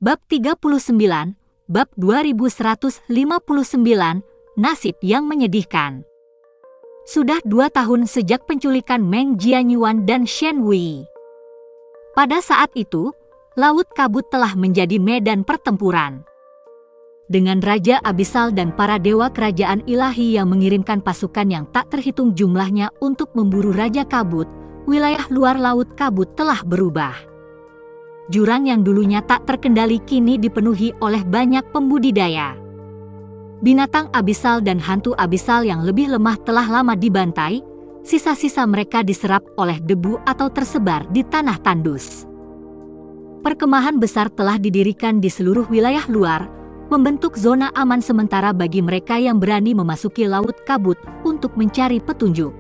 Bab 39, Bab 2159, Nasib yang Menyedihkan. Sudah 2 tahun sejak penculikan Meng Jianyuan dan Shen Wei. Pada saat itu, Laut Kabut telah menjadi medan pertempuran. Dengan Raja Abisal dan para dewa kerajaan ilahi yang mengirimkan pasukan yang tak terhitung jumlahnya untuk memburu Raja Kabut, wilayah luar Laut Kabut telah berubah. Jurang yang dulunya tak terkendali kini dipenuhi oleh banyak pembudidaya. Binatang abisal dan hantu abisal yang lebih lemah telah lama dibantai, sisa-sisa mereka diserap oleh debu atau tersebar di tanah tandus. Perkemahan besar telah didirikan di seluruh wilayah luar, membentuk zona aman sementara bagi mereka yang berani memasuki Laut Kabut untuk mencari petunjuk.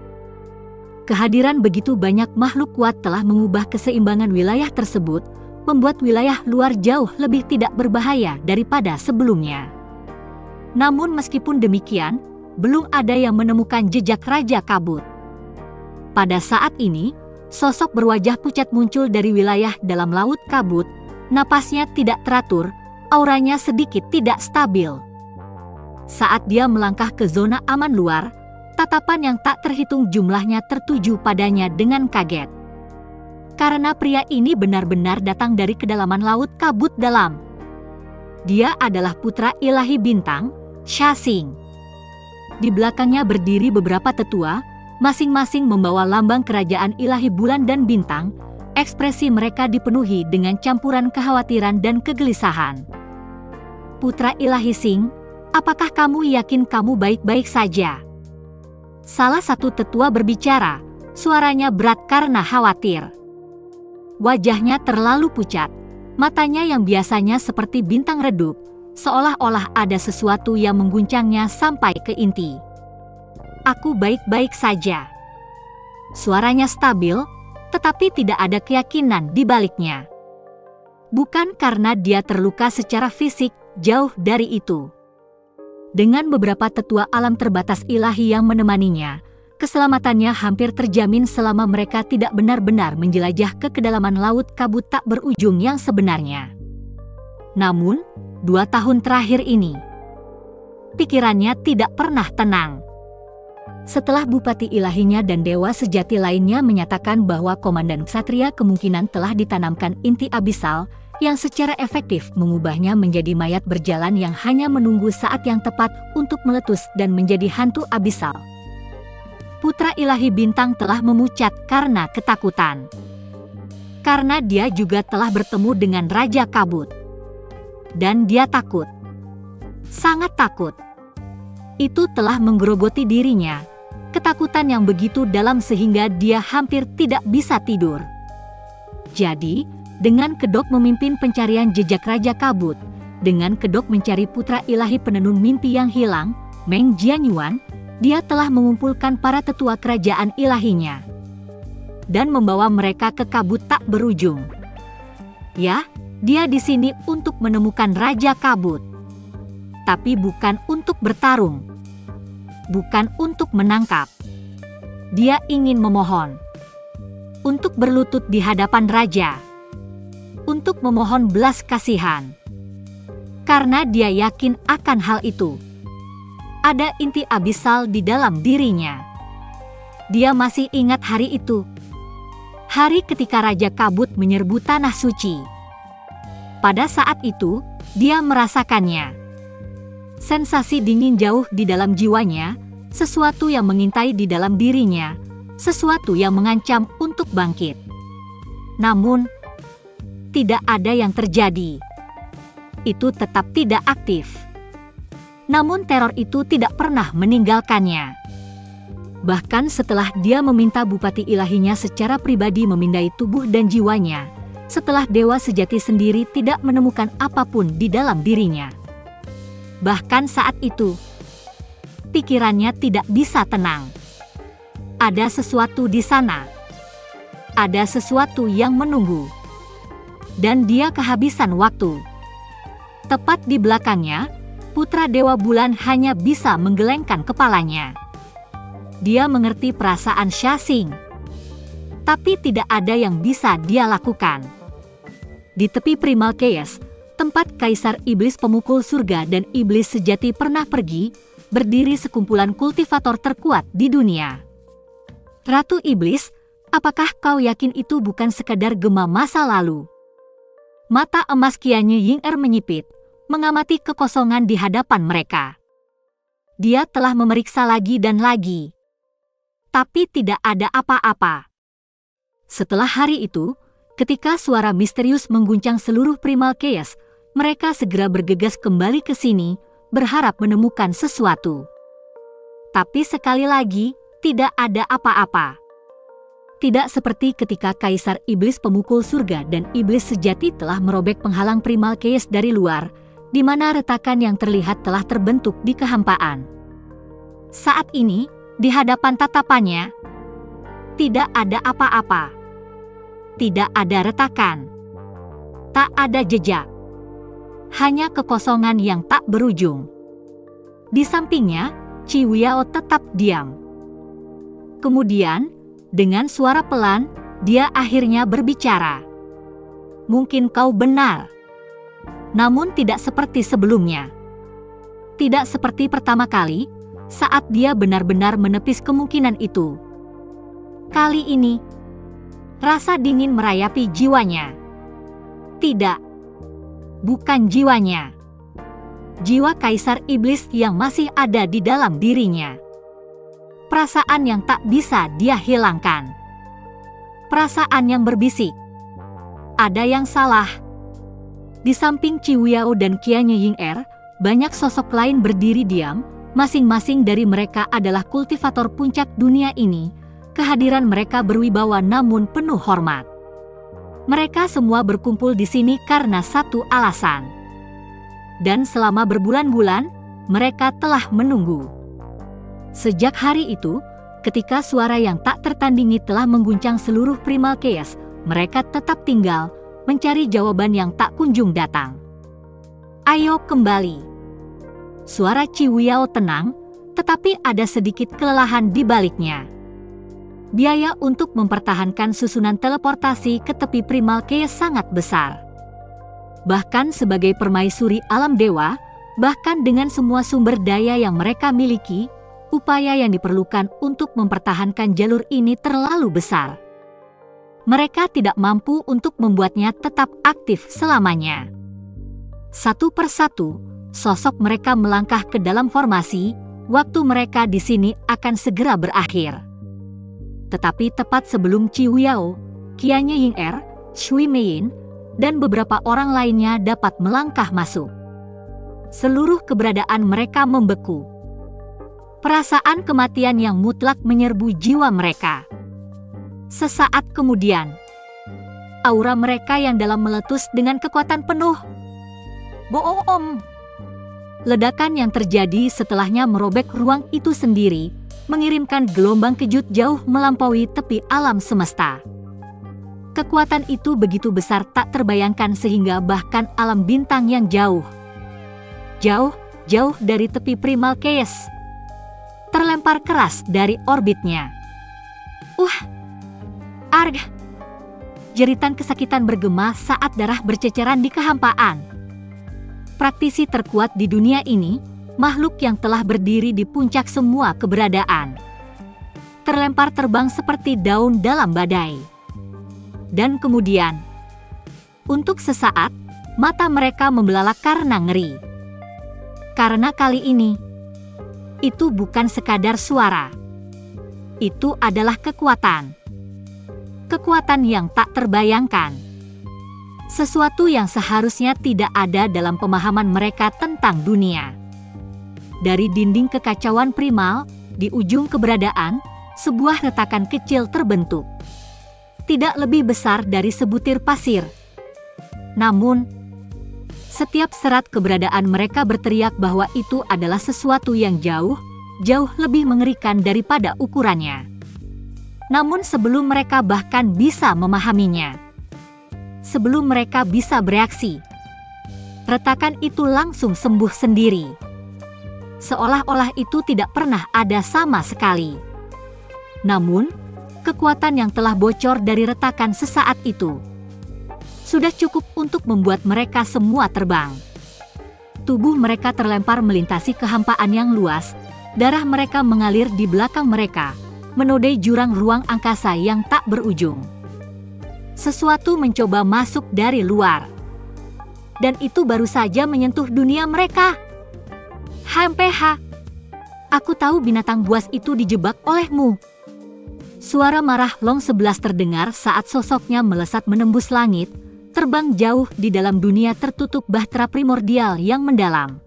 Kehadiran begitu banyak makhluk kuat telah mengubah keseimbangan wilayah tersebut, membuat wilayah luar jauh lebih tidak berbahaya daripada sebelumnya. Namun meskipun demikian, belum ada yang menemukan jejak Raja Kabut. Pada saat ini, sosok berwajah pucat muncul dari wilayah dalam Laut Kabut, napasnya tidak teratur, auranya sedikit tidak stabil. Saat dia melangkah ke zona aman luar, tatapan yang tak terhitung jumlahnya tertuju padanya dengan kaget. Karena pria ini benar-benar datang dari kedalaman Laut Kabut dalam. Dia adalah putra ilahi bintang, Sha Xing. Di belakangnya berdiri beberapa tetua, masing-masing membawa lambang kerajaan ilahi bulan dan bintang. Ekspresi mereka dipenuhi dengan campuran kekhawatiran dan kegelisahan. Putra ilahi Xing, apakah kamu yakin kamu baik-baik saja? Salah satu tetua berbicara, suaranya berat karena khawatir. Wajahnya terlalu pucat, matanya yang biasanya seperti bintang redup, seolah-olah ada sesuatu yang mengguncangnya sampai ke inti. Aku baik-baik saja. Suaranya stabil, tetapi tidak ada keyakinan di baliknya. Bukan karena dia terluka secara fisik, jauh dari itu. Dengan beberapa tetua alam terbatas ilahi yang menemaninya, keselamatannya hampir terjamin selama mereka tidak benar-benar menjelajah ke kedalaman Laut Kabut tak berujung yang sebenarnya. Namun, 2 tahun terakhir ini, pikirannya tidak pernah tenang. Setelah bupati ilahinya dan dewa sejati lainnya menyatakan bahwa komandan ksatria kemungkinan telah ditanamkan inti abisal yang secara efektif mengubahnya menjadi mayat berjalan yang hanya menunggu saat yang tepat untuk meletus dan menjadi hantu abisal. Putra ilahi bintang telah memucat karena ketakutan. Karena dia juga telah bertemu dengan Raja Kabut. Dan dia takut. Sangat takut. Itu telah menggerogoti dirinya. Ketakutan yang begitu dalam sehingga dia hampir tidak bisa tidur. Jadi, dengan kedok memimpin pencarian jejak Raja Kabut, dengan kedok mencari putra ilahi penenun mimpi yang hilang, Meng Jianyuan, dia telah mengumpulkan para tetua kerajaan ilahinya dan membawa mereka ke kabut tak berujung. Ya, dia di sini untuk menemukan Raja Kabut. Tapi bukan untuk bertarung. Bukan untuk menangkap. Dia ingin memohon. Untuk berlutut di hadapan Raja. Untuk memohon belas kasihan. Karena dia yakin akan hal itu. Ada inti abisal di dalam dirinya. Dia masih ingat hari itu. Hari ketika Raja Kabut menyerbu tanah suci. Pada saat itu, dia merasakannya. Sensasi dingin jauh di dalam jiwanya, sesuatu yang mengintai di dalam dirinya, sesuatu yang mengancam untuk bangkit. Namun, tidak ada yang terjadi. Itu tetap tidak aktif. Namun teror itu tidak pernah meninggalkannya. Bahkan setelah dia meminta bupati ilahinya secara pribadi memindai tubuh dan jiwanya, setelah dewa sejati sendiri tidak menemukan apapun di dalam dirinya. Bahkan saat itu, pikirannya tidak bisa tenang. Ada sesuatu di sana. Ada sesuatu yang menunggu. Dan dia kehabisan waktu. Tepat di belakangnya, putra Dewa Bulan hanya bisa menggelengkan kepalanya. Dia mengerti perasaan Sha Xing. Tapi tidak ada yang bisa dia lakukan. Di tepi Primal Chaos, tempat Tempat Kaisar Iblis Pemukul Surga dan Iblis Sejati pernah pergi, berdiri sekumpulan kultivator terkuat di dunia. Ratu Iblis, apakah kau yakin itu bukan sekadar gema masa lalu? Mata emas Qianye Ying-er menyipit, mengamati kekosongan di hadapan mereka. Dia telah memeriksa lagi dan lagi, tapi tidak ada apa-apa. Setelah hari itu, ketika suara misterius mengguncang seluruh Primal Chaos, mereka segera bergegas kembali ke sini, berharap menemukan sesuatu. Tapi sekali lagi, tidak ada apa-apa. Tidak seperti ketika Kaisar Iblis Pemukul Surga dan Iblis Sejati telah merobek penghalang Primal Chaos dari luar, di mana retakan yang terlihat telah terbentuk di kehampaan. Saat ini, di hadapan tatapannya, tidak ada apa-apa. Tidak ada retakan. Tak ada jejak. Hanya kekosongan yang tak berujung. Di sampingnya, Qi Wiao tetap diam. Kemudian, dengan suara pelan, dia akhirnya berbicara. Mungkin kau benar. Namun tidak seperti sebelumnya. Tidak seperti pertama kali, saat dia benar-benar menepis kemungkinan itu. Kali ini, rasa dingin merayapi jiwanya. Tidak. Bukan jiwanya. Jiwa Kaisar Iblis yang masih ada di dalam dirinya. Perasaan yang tak bisa dia hilangkan. Perasaan yang berbisik. Ada yang salah. Di samping Qi Wiao dan Qianye Ying-er, banyak sosok lain berdiri diam, masing-masing dari mereka adalah kultivator puncak dunia ini. Kehadiran mereka berwibawa namun penuh hormat. Mereka semua berkumpul di sini karena satu alasan. Dan selama berbulan-bulan, mereka telah menunggu. Sejak hari itu, ketika suara yang tak tertandingi telah mengguncang seluruh Primal Chaos, mereka tetap tinggal, mencari jawaban yang tak kunjung datang. Ayo kembali. Suara Qi Wiao tenang, tetapi ada sedikit kelelahan di baliknya. Biaya untuk mempertahankan susunan teleportasi ke tepi Primal Chaos sangat besar. Bahkan sebagai permaisuri alam dewa, bahkan dengan semua sumber daya yang mereka miliki, upaya yang diperlukan untuk mempertahankan jalur ini terlalu besar. Mereka tidak mampu untuk membuatnya tetap aktif selamanya. Satu persatu, sosok mereka melangkah ke dalam formasi, waktu mereka di sini akan segera berakhir. Tetapi tepat sebelum Qi Wiao, Qianye Ying-er, Shui Meiyin, dan beberapa orang lainnya dapat melangkah masuk, seluruh keberadaan mereka membeku. Perasaan kematian yang mutlak menyerbu jiwa mereka. Sesaat kemudian, aura mereka yang dalam meletus dengan kekuatan penuh. Boom! Ledakan yang terjadi setelahnya merobek ruang itu sendiri, mengirimkan gelombang kejut jauh melampaui tepi alam semesta. Kekuatan itu begitu besar tak terbayangkan sehingga bahkan alam bintang yang jauh dari tepi Primal Chaos terlempar keras dari orbitnya. Arg! Jeritan kesakitan bergema saat darah berceceran di kehampaan. Praktisi terkuat di dunia ini, makhluk yang telah berdiri di puncak semua keberadaan, terlempar terbang seperti daun dalam badai. Dan kemudian, untuk sesaat, mata mereka membelalak karena ngeri. Karena kali ini, itu bukan sekadar suara. Itu adalah kekuatan. Kekuatan yang tak terbayangkan. Sesuatu yang seharusnya tidak ada dalam pemahaman mereka tentang dunia. Dari dinding kekacauan primal, di ujung keberadaan, sebuah retakan kecil terbentuk. Tidak lebih besar dari sebutir pasir. Namun, setiap serat keberadaan mereka berteriak bahwa itu adalah sesuatu yang jauh lebih mengerikan daripada ukurannya. Namun sebelum mereka bahkan bisa memahaminya, sebelum mereka bisa bereaksi, retakan itu langsung sembuh sendiri. Seolah-olah itu tidak pernah ada sama sekali. Namun, kekuatan yang telah bocor dari retakan sesaat itu sudah cukup untuk membuat mereka semua terbang. Tubuh mereka terlempar melintasi kehampaan yang luas, darah mereka mengalir di belakang mereka, menodai jurang ruang angkasa yang tak berujung. Sesuatu mencoba masuk dari luar. Dan itu baru saja menyentuh dunia mereka. HMPH, aku tahu binatang buas itu dijebak olehmu. Suara marah Long 11 terdengar saat sosoknya melesat menembus langit, terbang jauh di dalam dunia tertutup bahtera primordial yang mendalam.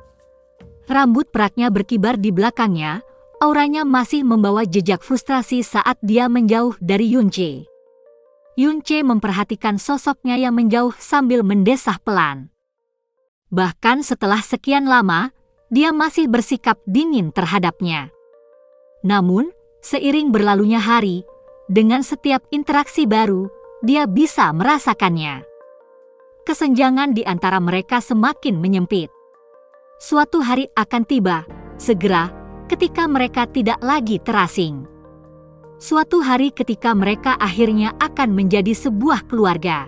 Rambut peraknya berkibar di belakangnya, auranya masih membawa jejak frustrasi saat dia menjauh dari Yunche. Yunche memperhatikan sosoknya yang menjauh sambil mendesah pelan. Bahkan setelah sekian lama, dia masih bersikap dingin terhadapnya. Namun, seiring berlalunya hari, dengan setiap interaksi baru, dia bisa merasakannya. Kesenjangan di antara mereka semakin menyempit. Suatu hari akan tiba, segera, ketika mereka tidak lagi terasing. Suatu hari ketika mereka akhirnya akan menjadi sebuah keluarga.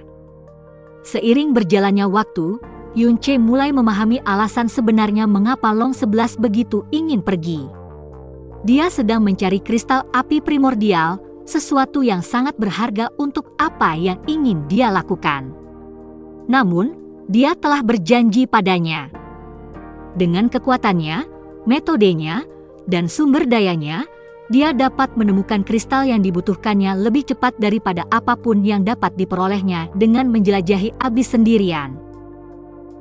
Seiring berjalannya waktu, Yunche mulai memahami alasan sebenarnya mengapa Long 11 begitu ingin pergi. Dia sedang mencari kristal api primordial, sesuatu yang sangat berharga untuk apa yang ingin dia lakukan. Namun, dia telah berjanji padanya. Dengan kekuatannya, metodenya, dan sumber dayanya, dia dapat menemukan kristal yang dibutuhkannya lebih cepat daripada apapun yang dapat diperolehnya dengan menjelajahi abis sendirian.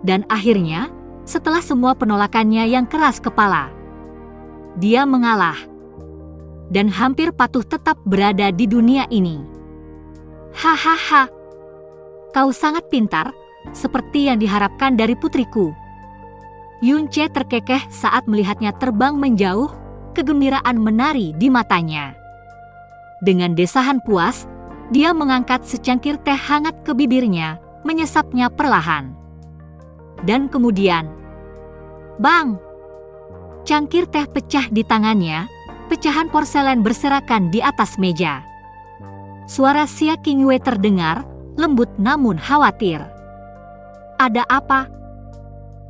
Dan akhirnya, setelah semua penolakannya yang keras kepala, dia mengalah dan hampir patuh tetap berada di dunia ini. Hahaha, kau sangat pintar, seperti yang diharapkan dari putriku. Yunche terkekeh saat melihatnya terbang menjauh, kegembiraan menari di matanya. Dengan desahan puas, dia mengangkat secangkir teh hangat ke bibirnya, menyesapnya perlahan. Dan kemudian, bang! Cangkir teh pecah di tangannya, pecahan porselen berserakan di atas meja. Suara Xia Qingyue terdengar, lembut namun khawatir. Ada apa?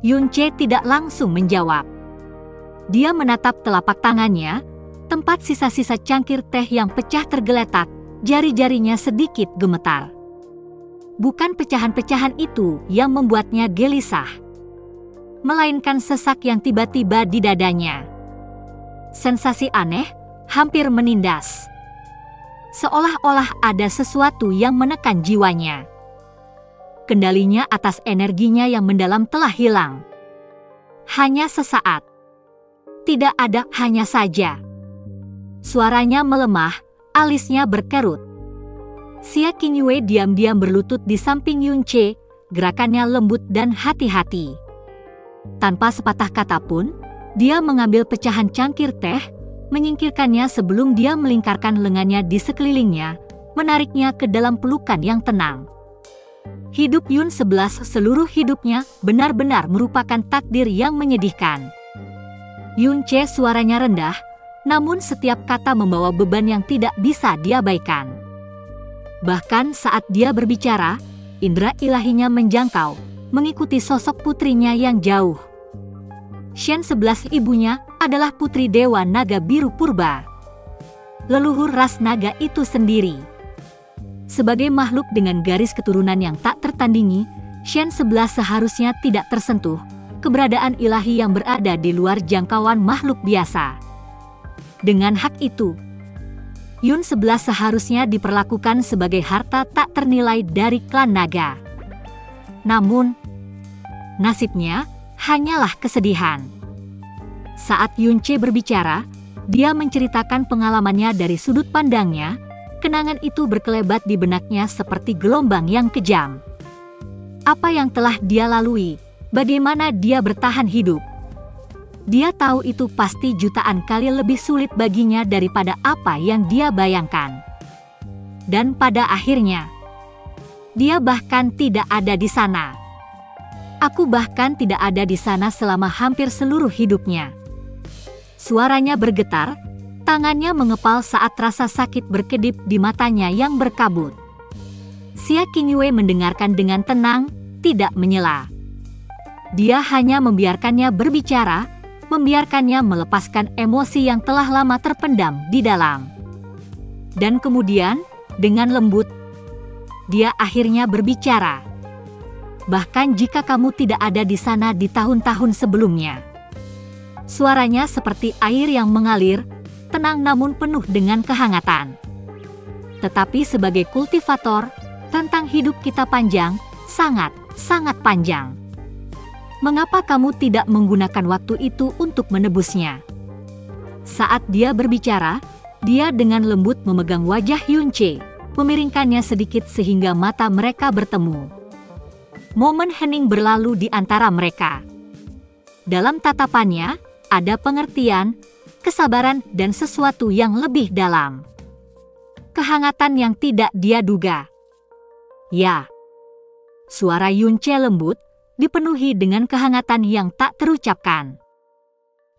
Yunche tidak langsung menjawab. Dia menatap telapak tangannya, tempat sisa-sisa cangkir teh yang pecah tergeletak, jari-jarinya sedikit gemetar. Bukan pecahan-pecahan itu yang membuatnya gelisah, melainkan sesak yang tiba-tiba di dadanya. Sensasi aneh, hampir menindas. Seolah-olah ada sesuatu yang menekan jiwanya. Kendalinya atas energinya yang mendalam telah hilang. Hanya sesaat. Tidak ada hanya saja. Suaranya melemah, alisnya berkerut. Xia Qingyue diam-diam berlutut di samping Yunche, gerakannya lembut dan hati-hati. Tanpa sepatah kata pun, dia mengambil pecahan cangkir teh, menyingkirkannya sebelum dia melingkarkan lengannya di sekelilingnya, menariknya ke dalam pelukan yang tenang. Hidup Yun 11 seluruh hidupnya benar-benar merupakan takdir yang menyedihkan. Yunche suaranya rendah, namun setiap kata membawa beban yang tidak bisa diabaikan. Bahkan saat dia berbicara, indera ilahinya menjangkau, mengikuti sosok putrinya yang jauh. Shen 11 ibunya adalah putri Dewa Naga Biru Purba, leluhur ras naga itu sendiri. Sebagai makhluk dengan garis keturunan yang tak tertandingi, Shen 11 seharusnya tidak tersentuh, keberadaan ilahi yang berada di luar jangkauan makhluk biasa. Dengan hak itu, Yun 11 seharusnya diperlakukan sebagai harta tak ternilai dari klan naga. Namun, nasibnya hanyalah kesedihan. Saat Yunche berbicara, dia menceritakan pengalamannya dari sudut pandangnya, kenangan itu berkelebat di benaknya seperti gelombang yang kejam. Apa yang telah dia lalui, bagaimana dia bertahan hidup. Dia tahu itu pasti jutaan kali lebih sulit baginya daripada apa yang dia bayangkan. Dan pada akhirnya, dia bahkan tidak ada di sana. Aku bahkan tidak ada di sana selama hampir seluruh hidupnya. Suaranya bergetar, tangannya mengepal saat rasa sakit berkedip di matanya yang berkabut. Xia Qingyue mendengarkan dengan tenang, tidak menyela. Dia hanya membiarkannya berbicara, membiarkannya melepaskan emosi yang telah lama terpendam di dalam. Dan kemudian, dengan lembut, dia akhirnya berbicara. Bahkan jika kamu tidak ada di sana di tahun-tahun sebelumnya. Suaranya seperti air yang mengalir, tenang namun penuh dengan kehangatan. Tetapi sebagai kultivator, rentang hidup kita panjang, sangat panjang. Mengapa kamu tidak menggunakan waktu itu untuk menebusnya? Saat dia berbicara, dia dengan lembut memegang wajah Yunche, memiringkannya sedikit sehingga mata mereka bertemu. Momen hening berlalu di antara mereka. Dalam tatapannya, ada pengertian, kesabaran dan sesuatu yang lebih dalam. Kehangatan yang tidak dia duga. Ya. Suara Yunche lembut, dipenuhi dengan kehangatan yang tak terucapkan.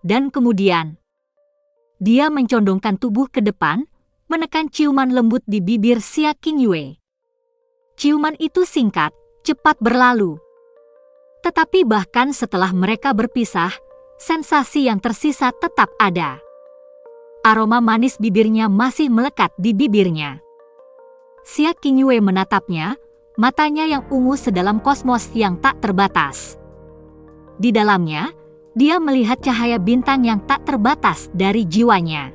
Dan kemudian, dia mencondongkan tubuh ke depan, menekan ciuman lembut di bibir Xia Qingyue. Ciuman itu singkat, cepat berlalu. Tetapi bahkan setelah mereka berpisah, sensasi yang tersisa tetap ada. Aroma manis bibirnya masih melekat di bibirnya. Xia Qingyue menatapnya, matanya yang ungu sedalam kosmos yang tak terbatas. Di dalamnya, dia melihat cahaya bintang yang tak terbatas dari jiwanya.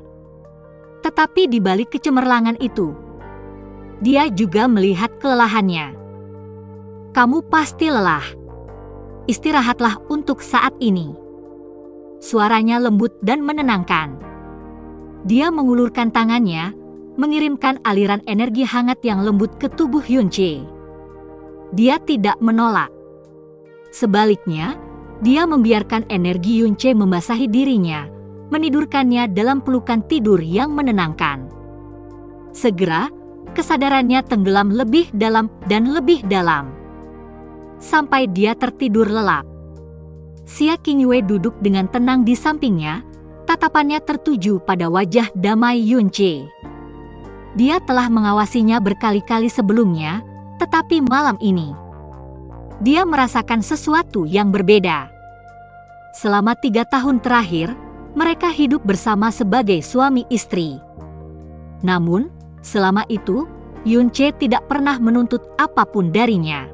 Tetapi di balik kecemerlangan itu, dia juga melihat kelelahannya. Kamu pasti lelah. Istirahatlah untuk saat ini. Suaranya lembut dan menenangkan. Dia mengulurkan tangannya, mengirimkan aliran energi hangat yang lembut ke tubuh Yunche. Dia tidak menolak. Sebaliknya, dia membiarkan energi Yunche membasahi dirinya, menidurkannya dalam pelukan tidur yang menenangkan. Segera, kesadarannya tenggelam lebih dalam dan lebih dalam. Sampai dia tertidur lelap. Xia Qingyue duduk dengan tenang di sampingnya, tatapannya tertuju pada wajah damai Yunche. Dia telah mengawasinya berkali-kali sebelumnya, tetapi malam ini, dia merasakan sesuatu yang berbeda. Selama 3 tahun terakhir, mereka hidup bersama sebagai suami istri. Namun, selama itu, Yunche tidak pernah menuntut apapun darinya.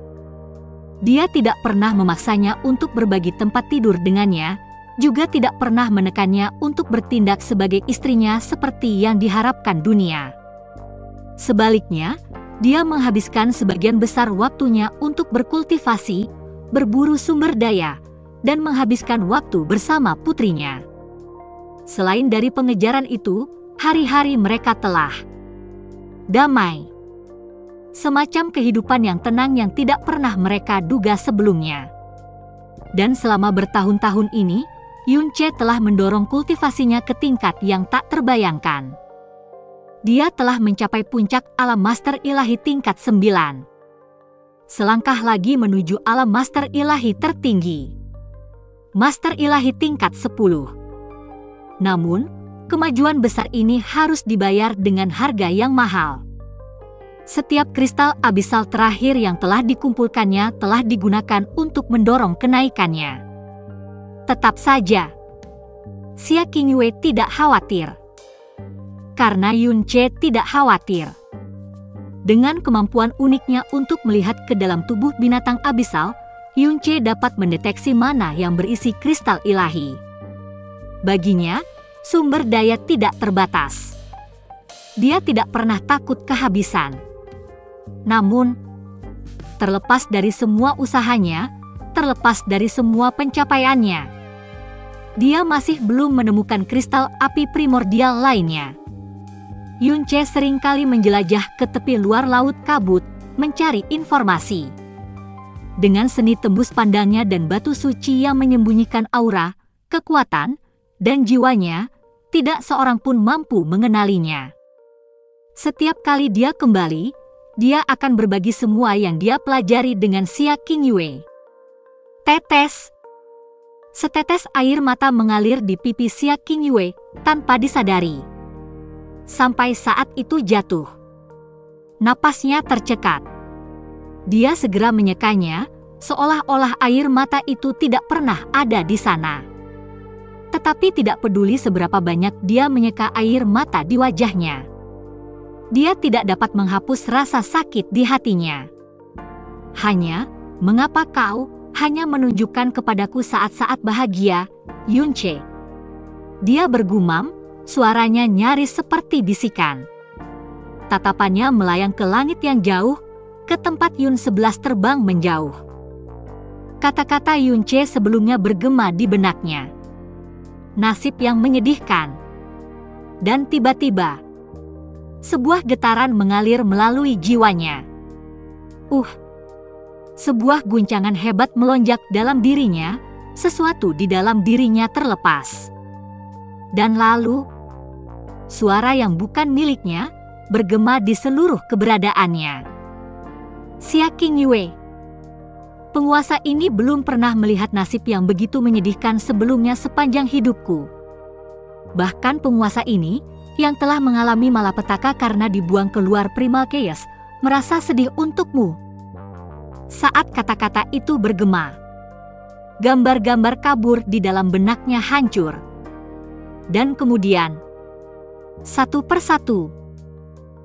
Dia tidak pernah memaksanya untuk berbagi tempat tidur dengannya, juga tidak pernah menekannya untuk bertindak sebagai istrinya seperti yang diharapkan dunia. Sebaliknya, dia menghabiskan sebagian besar waktunya untuk berkultivasi, berburu sumber daya, dan menghabiskan waktu bersama putrinya. Selain dari pengejaran itu, hari-hari mereka telah damai. Semacam kehidupan yang tenang yang tidak pernah mereka duga sebelumnya. Dan selama bertahun-tahun ini, Yunche telah mendorong kultivasinya ke tingkat yang tak terbayangkan. Dia telah mencapai puncak alam master ilahi tingkat 9. Selangkah lagi menuju alam master ilahi tertinggi. Master ilahi tingkat 10. Namun, kemajuan besar ini harus dibayar dengan harga yang mahal. Setiap kristal abisal terakhir yang telah dikumpulkannya telah digunakan untuk mendorong kenaikannya. Tetap saja, Xia Qingyue tidak khawatir. Karena Yunche tidak khawatir. Dengan kemampuan uniknya untuk melihat ke dalam tubuh binatang abisal, Yunche dapat mendeteksi mana yang berisi kristal ilahi. Baginya, sumber daya tidak terbatas. Dia tidak pernah takut kehabisan. Namun, terlepas dari semua usahanya, terlepas dari semua pencapaiannya, dia masih belum menemukan kristal api primordial lainnya. Yunche seringkali menjelajah ke tepi luar laut kabut, mencari informasi. Dengan seni tembus pandangnya dan batu suci yang menyembunyikan aura, kekuatan, dan jiwanya, tidak seorang pun mampu mengenalinya. Setiap kali dia kembali, dia akan berbagi semua yang dia pelajari dengan Xia Qingyue. Setetes air mata mengalir di pipi Xia Qingyue tanpa disadari. Sampai saat itu jatuh. Napasnya tercekat. Dia segera menyekanya, seolah-olah air mata itu tidak pernah ada di sana. Tetapi tidak peduli seberapa banyak dia menyeka air mata di wajahnya, dia tidak dapat menghapus rasa sakit di hatinya. Hanya, mengapa kau hanya menunjukkan kepadaku saat-saat bahagia, Yunche? Dia bergumam, suaranya nyaris seperti bisikan. Tatapannya melayang ke langit yang jauh, ke tempat Yun 11 terbang menjauh. Kata-kata Yunche sebelumnya bergema di benaknya. Nasib yang menyedihkan. Dan tiba-tiba, sebuah getaran mengalir melalui jiwanya. Sebuah guncangan hebat melonjak dalam dirinya, sesuatu di dalam dirinya terlepas. Dan lalu, suara yang bukan miliknya bergema di seluruh keberadaannya. Xia Qingyue. Penguasa ini belum pernah melihat nasib yang begitu menyedihkan sebelumnya sepanjang hidupku. Bahkan penguasa ini, yang telah mengalami malapetaka karena dibuang keluar Primal Chaos, merasa sedih untukmu. Saat kata-kata itu bergema, gambar-gambar kabur di dalam benaknya hancur. Dan kemudian, satu persatu,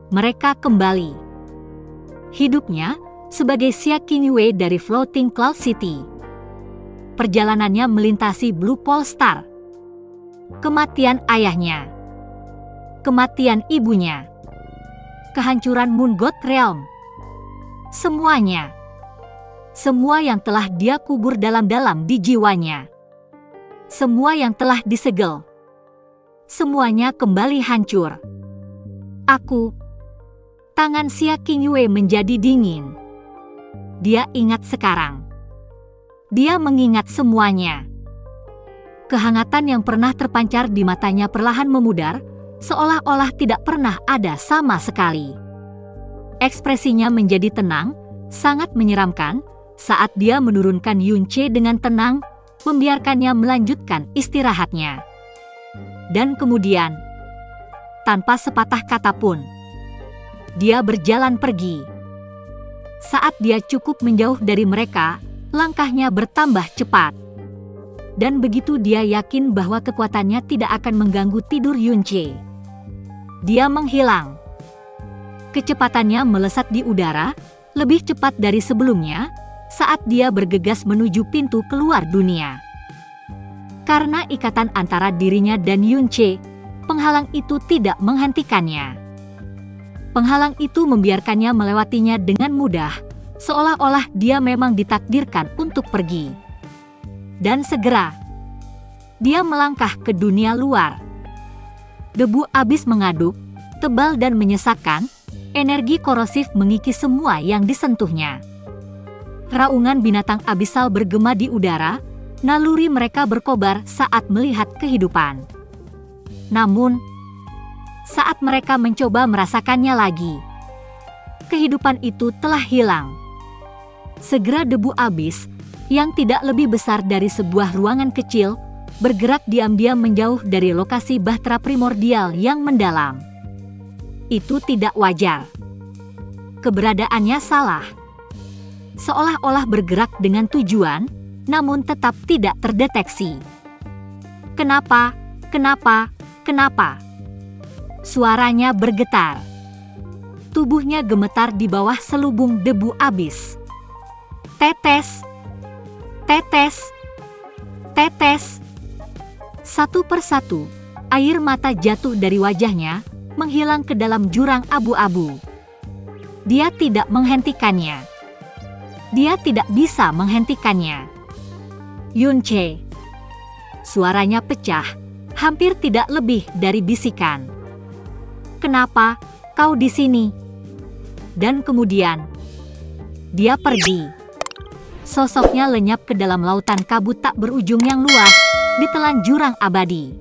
mereka kembali. Hidupnya sebagai Xia Qingyue dari Floating Cloud City. Perjalanannya melintasi Blue Pole Star. Kematian ayahnya. Kematian ibunya. Kehancuran Moon God Realm. Semuanya. Semua yang telah dia kubur dalam-dalam di jiwanya. Semua yang telah disegel. Semuanya kembali hancur. Tangan Xia Qingyue menjadi dingin. Dia ingat sekarang. Dia mengingat semuanya. Kehangatan yang pernah terpancar di matanya perlahan memudar, seolah-olah tidak pernah ada sama sekali. Ekspresinya menjadi tenang, sangat menyeramkan, saat dia menurunkan Yunche dengan tenang, membiarkannya melanjutkan istirahatnya. Dan kemudian, tanpa sepatah kata pun, dia berjalan pergi. Saat dia cukup menjauh dari mereka, langkahnya bertambah cepat. Dan begitu dia yakin bahwa kekuatannya tidak akan mengganggu tidur Yunche, dia menghilang. Kecepatannya melesat di udara, lebih cepat dari sebelumnya, saat dia bergegas menuju pintu keluar dunia. Karena ikatan antara dirinya dan Yunche, penghalang itu tidak menghentikannya. Penghalang itu membiarkannya melewatinya dengan mudah, seolah-olah dia memang ditakdirkan untuk pergi. Dan segera, dia melangkah ke dunia luar. Debu abis mengaduk, tebal dan menyesakkan, energi korosif mengikis semua yang disentuhnya. Raungan binatang abisal bergema di udara, naluri mereka berkobar saat melihat kehidupan. Namun, saat mereka mencoba merasakannya lagi, kehidupan itu telah hilang. Segera debu abis, yang tidak lebih besar dari sebuah ruangan kecil, bergerak diam-diam menjauh dari lokasi bahtera primordial yang mendalam. Itu tidak wajar. Keberadaannya salah. Seolah-olah bergerak dengan tujuan, namun tetap tidak terdeteksi. Kenapa? Suaranya bergetar. Tubuhnya gemetar di bawah selubung debu abis. Tetes. Satu persatu, air mata jatuh dari wajahnya, menghilang ke dalam jurang abu-abu. Dia tidak menghentikannya. Dia tidak bisa menghentikannya. Yunche. Suaranya pecah, hampir tidak lebih dari bisikan. Kenapa kau di sini? Dan kemudian, dia pergi. Sosoknya lenyap ke dalam lautan kabut tak berujung yang luas, ditelan jurang abadi.